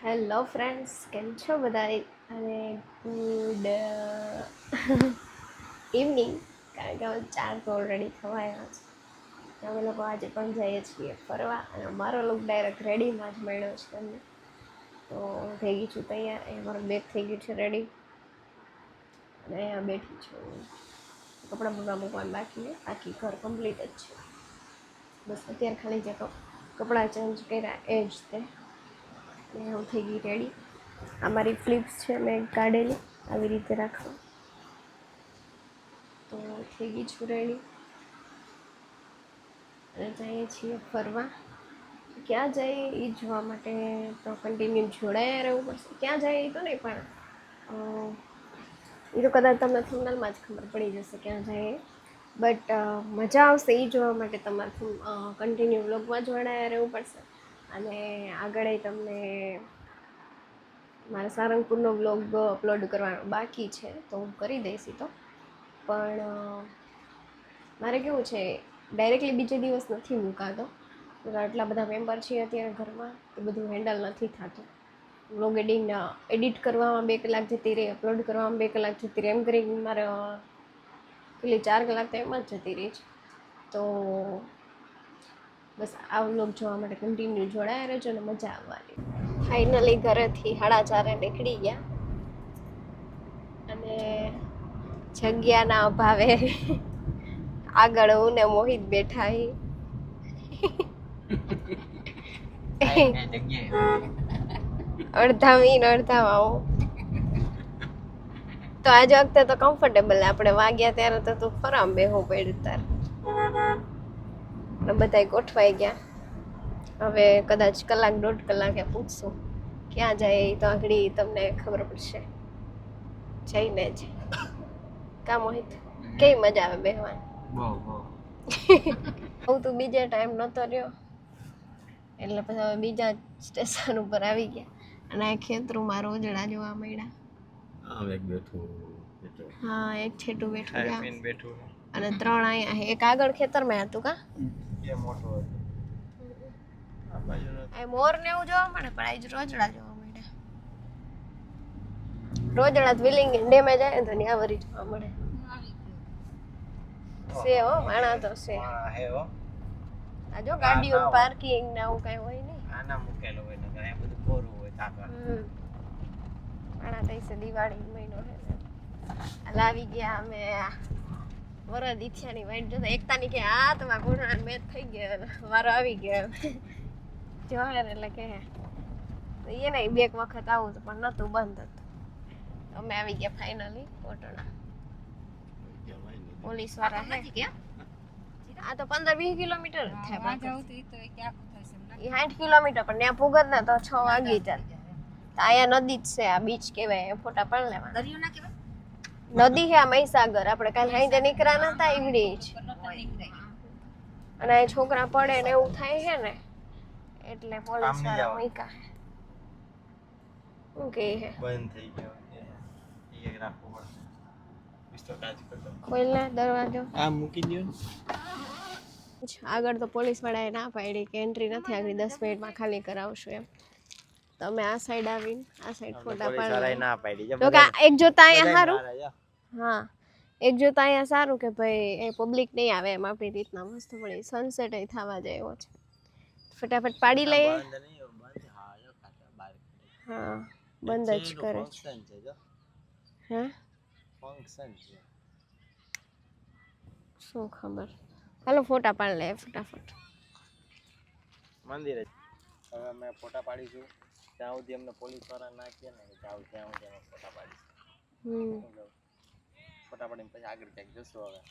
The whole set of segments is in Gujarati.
હેલો ફ્રેન્ડ્સ, કેમ છો બધાય? અને ગુડ ઇવનિંગ. કારણ કે હવે 4 તો ઓલરેડી ખવાયા છે. અમે લોકો આજે પણ જઈએ છીએ ફરવા અને અમારો લુક ડાયરેક્ટ રેડીમાં જ મળ્યો છે તમને. તો થઈ ગઈ છું તૈયાર, એ મારું બેગ થઈ ગયું છે રેડી અને અહીંયા બેઠી છું. કપડાં બપડા મૂકવાનું બાકી છે, બાકી ઘર કમ્પ્લીટ જ છે. બસ અત્યારે ખાલી જે કપડાં ચેન્જ કર્યા એ જ તે. હું થઈ ગઈ રેડી. આ મારી ફ્લિપ્સ છે મેં કાઢેલી આવી રીતે રાખવા, તો થઈ ગઈ છું રેડી અને જઈએ છીએ ફરવા. ક્યાં જઈએ એ જોવા માટે તો કન્ટિન્યુ જોડાયા રહેવું પડશે. ક્યાં જઈએ એ તો નહીં, પણ એ તો કદાચ તમને થંબનેલમાં જ ખબર પડી જશે ક્યાં જઈએ. બટ મજા આવશે એ જોવા માટે તમારે કન્ટિન્યુ વ્લોગમાં જોડાયા રહેવું પડશે. અને આગળ તમને મારા સારંગપુરનો વ્લોગ અપલોડ કરવાનો બાકી છે, તો હું કરી દઈશ. તો પણ મારે કેવું છે, ડાયરેક્ટલી બીજે દિવસ નથી મૂકાતો. આટલા બધા મેમ્બર છીએ અત્યારે ઘરમાં, એ બધું હેન્ડલ નથી થતું. વ્લોગ એડિટ કરવામાં 2 કલાક જતી રહી, અપલોડ કરવામાં 2 કલાક જતી રહી, એમ કરીને મારે પેલી 4 કલાક તો એમ જ જતી રહી છે. તો બસ આ વ્લોગ જોવા માટે કન્ટિન્યુ જોડાયા રહેજો અને મજા આવવાની. ફાઇનલી ઘરેથી 4:30 નીકળી ગયા અને જગ્યાના અભાવે આગળ હું ને મોહિત બેઠા અડધા મીન અડધામાં હું. તો આજ વખતે તો કમ્ફર્ટેબલ આપણે વાગ્યા ત્યારે તો તું ફરામ બેહો પડ્યું તાર. બધા ગોઠવાઈ ગયા. હવે કદાચ 1-1.5 કલાકે પૂછશું ક્યાં જાય, તો આગળ તમને ખબર પડશે જઈને જ. કા મોહિત, કેવી મજા આવે બેહવાની? હું તો બીજે ટાઈમ નતો રહ્યો એટલે પછી હવે બીજા સ્ટેશન ઉપર આવી ગયા અને આ ખેતરમાં રોજડા જોવા મળ્યા. હા, એક છેટું બેઠું અને 3 અહીંયા. એક આગળ ખેતરમાં હતું. કા આ મોર ને એવું જોવા મળે, પણ આજ રોજડા જોવા મળ્યા. રોજડા વિલિંગ ડેમે જાય તો ત્યાં વરી જોવા મળે છે. હો માણા તો છે. આ જો ગાડીઓ પાર્કિંગ ને આવું કઈ હોય નહીં. આના મૂકેલો હોય ને કાંઈ બધું કોરું હોય તાકા. માણા તૈસે દિવાળી મહિનો હે ને લાવી ગયા અમે વરદ ઈચ્છાની વાઈટ જોતા. એકતાની કે આ તમારા કોરોના મેચ થઈ ગયો, મારો આવી ગયો જોહર એટલે કે એને 2 વખત આવું હતું પણ નતું, બંધ હતું. અમે આવી ગયા ફાઇનલી કોટણા. પોલીસ વાળા હે આ તો 15-20 કિલોમીટર થાય. એ 60 કિલોમીટર પણ ત્યાં ભૂગત ને તો 6 વાગી જાય. અહીંયા નદી જ છે, આ બીચ કહેવાય. ફોટા પણ લેવાના. દરિયો ના કહેવાય, નદી છે આ મહીસાગર. આપણે કાલે હાઈતે નીકળ્યા નતા ઈવડી જ. અને આ છોકરા પડે ને એવું થાય છે ને એટલે પોલીસ વાળા મૂક્યા. શું કહે છે? બંધ થઈ ગયો. એક રાખવો પડશે. ખોલ ને દરવાજો. આ મૂકી દો. આગળ તો પોલીસ વાળાએ ના પાડી કે એન્ટ્રી નથી, આગળ 10 મિનિટમાં ખાલી કરાવશું એમ. તો અમે આ સાઈડ આવીને આ સાઈડ ફોટા પાડી ના પાડી. તો કે એક જોતા અહીંયા સારું. હા, એક જોતા અહીંયા સારું કે ભાઈ એ પબ્લિક નહીં આવે એમ આપણી રીતના મસ્ત મળી સનસેટ એ થવા જાય એવો છે. ફટાફટ પાડી લઈએ. હા, બંધ જ કરે છે. હે ફંક્શન છે શું ખબર. હાલો ફોટા પાડી લે ફટાફટ. મંદિર હવે અમે ફોટા પાડીશું. ત્યાં સુધી અમને પોલીસ વાળા ના કહે ને જાવ ત્યાં સુધી અમે ફોટા પાડીશું. ફોટા પાડીને પછી આગળ ક્યાંક જશું. હવે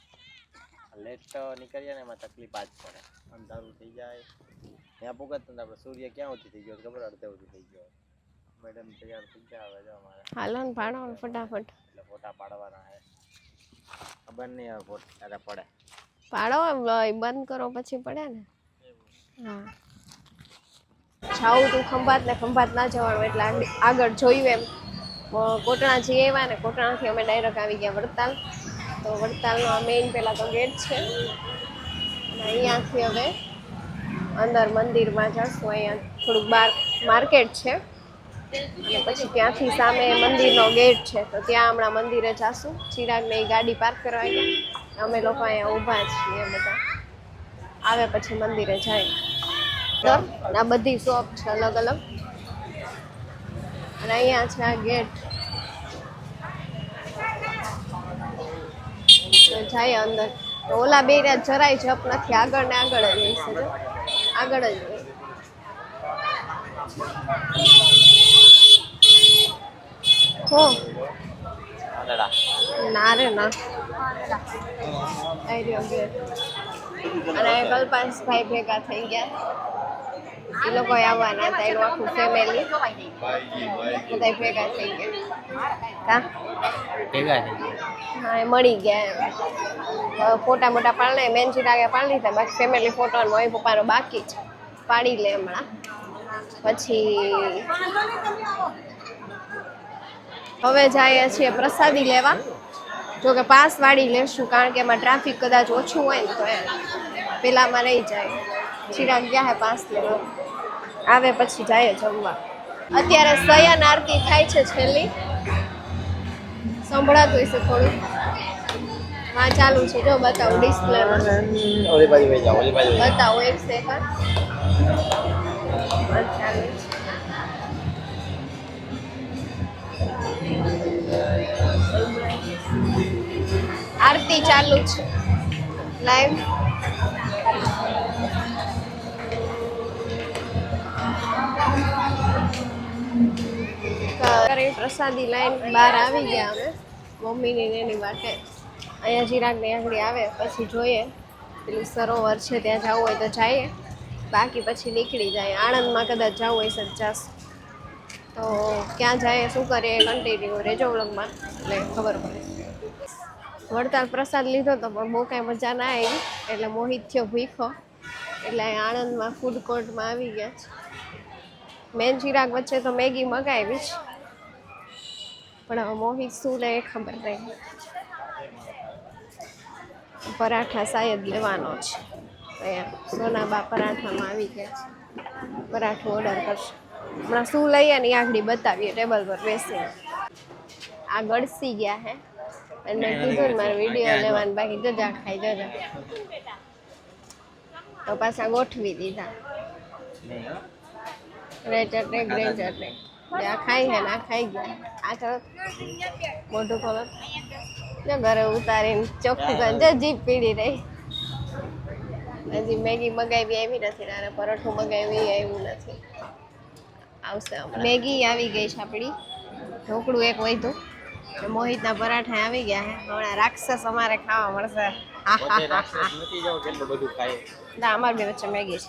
લેટ નીકળીએ ને એમાં તકલીફ આજ પડે. અંધારું થઈ જાય ત્યાં પૂગત ને આપણે સૂર્ય ક્યાં સુધી થઈ ગયો ખબર? અડધે સુધી થઈ ગયો. મેડમ તૈયાર થઈ ગયા હવે જો અમારે. હાલો ને પાડો ફટાફટ. એટલે ફોટા પાડવાના હે. ખબર નહીં હવે ફોટા પડે. પાડો બંધ કરો પછી પડે ને. હા, જાવું તું ખંભાત ને ખંભાત ના જવાનું એટલે આગળ જોયું એમ કોટણા જઈ આવ્યા ને કોટણાથી અમે ડાયરેક્ટ આવી ગયા વડતાલ. તો વડતાલનો આ મેઇન પહેલાં તો ગેટ છે અને અહીંયાથી હવે અંદર મંદિરમાં જશું. અહીંયા થોડુંક બહાર માર્કેટ છે અને પછી ત્યાંથી સામે મંદિરનો ગેટ છે, તો ત્યાં હમણાં મંદિરે જાશું. ચિરાગને એ ગાડી પાર્ક કરવા ગયા, અમે લોકો અહીંયા ઊભા છીએ બધા. આવે પછી મંદિરે જાય. આ બધી શોપ છે અલગ અલગ, અને અહીંયા છે આ ગેટ. તો જાય અંદર. તો ઓલા બે જરાય જપ નથી, આગળ ને આગળ જ હશે, જો આગળ જ હોય. હો ના રે ના. અને કલ્પાસભાઈ ભેગા થઈ ગયા, એ લોકો આવવાના હતા, એનું આખું ફેમિલી બધા ભેગા થઈ ગયા. હા, એ મળી ગયા. ફોટા મોટા પાડી મેન ચિરાગે પાડી લીધા, બાકી ફેમિલી ફોટો મમ્મી પપ્પાનો બાકી છે, પાડી લે હમણાં. પછી હવે જઈએ છીએ પ્રસાદી લેવા. જો કે પાસ વાળી લેશું, કારણ કે એમાં ટ્રાફિક કદાચ ઓછું હોય ને તો પેલામાં રહી જાય. ચિરાગ ગયા હે પાસ લેવા, આવે પછી જાય જમવા. અત્યારે શયન આરતી થાય છે છેલ્લી, સંભળાતું હશે થોડું. હા ચાલુ છે, જો બતાવું ડિસ્પ્લે બતાવું, એક સેકન્ડ. ચાલુ આરતી ચાલુ છે લાઈવ. પ્રસાદી લાઈન બહાર આવી ગયા અમે મમ્મીની ને એની માટે. અહીંયા ચિરાગની આંગળી આવે પછી જોઈએ, પેલું સરોવર છે ત્યાં જવું હોય તો જઈએ, બાકી પછી નીકળી જાય. આણંદમાં કદાચ જવું હોય સજ્જાસ, તો ક્યાં જાય શું કરીએ કન્ટિન્યુ રેજો વ્લોગમાં, એટલે ખબર પડે. વડતાલ પ્રસાદ લીધો તો પણ બહુ કાંઈ મજા ના આવી, એટલે મોહિત થયો ભૂખો, એટલે આણંદમાં ફૂડ કોર્ટમાં આવી ગયા છે. મેન ચિરાગ વચ્ચે તો મેગી મગાવી જ, પણ હવે મોહિત શું લે એ ખબર નહીં. પરાઠા શાયદ લેવાનો છે, અહીંયા સોનાબા પરાઠામાં આવી ગયા છે. પરાઠું ઓર્ડર કરશે. હમણાં શું લઈએ ને એ આગળ બતાવીએ ટેબલ પર બેસીને. આ ગળસી ગયા હે, અને મેં કીધું ને મારે વિડીયો લેવાનું બાકી, જજા ખાઈ જજા, તો પાછા ગોઠવી દીધા. રેડ ચટણી ગ્રીન ચટણી આ ખાઈ હે ને આ ખાઈ ગયા. આ તરત મોઢું ખોલો, જો ઘરે ઉતારીને ચોખ્ખું કરે, જીભ પીડી રહી. હજી મેગી મગાવી આવી નથી, અને પરોઠું મગાવી આવ્યું નથી, આવશે હમણાં. મેગી આવી ગઈ છે આપણી, ઢોકળું એક વધ્યું, મોહિતના પરાઠા આવી ગયા હે. હમણાં રાક્ષસ અમારે ખાવા મળશે. ના, અમારી બે વચ્ચે મેગી છે,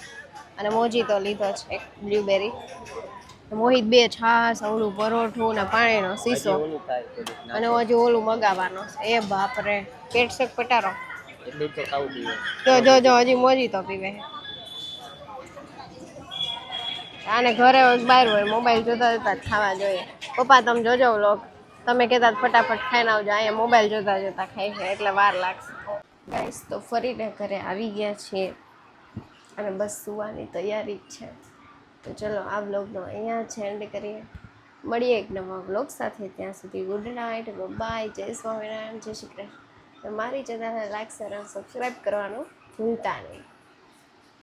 અને મોજી તો લીધો છે એક બ્લ્યુબેરી. મોહિત બે છાસ, ઓલું પરોઠું ને પાણીનો શીશો, અને હજુ ઓલું મગાવવાનો છે. એ બાપરે, પેટ શેક પટારો. જો હજી મોજી તો પીવે. આને ઘરે બહાર હોય, મોબાઈલ જોતા જોતા જ ખાવા જોઈએ. પપ્પા તમે જોજો વ્લોગ, તમે કહેતા ફટાફટ ખાઈને આવજો, અહીંયા મોબાઈલ જોતા જોતા ખાય છે એટલે વાર લાગશે. ગાઈસ, તો ફરીને ઘરે આવી ગયા છીએ, અને બસ સુવાની તૈયારી જ છે. તો ચલો આ વ્લોગનો અહીંયા જ એન્ડ કરીએ, મળીએ એક નવા વ્લોગ સાથે. ત્યાં સુધી ગુડ નાઇટ, બાય, જય સ્વામિનારાયણ, જય શ્રી કૃષ્ણ. મારી ચેનલને લાઈક, શેર અને સબસ્ક્રાઈબ કરવાનું ભૂલતા નહીં.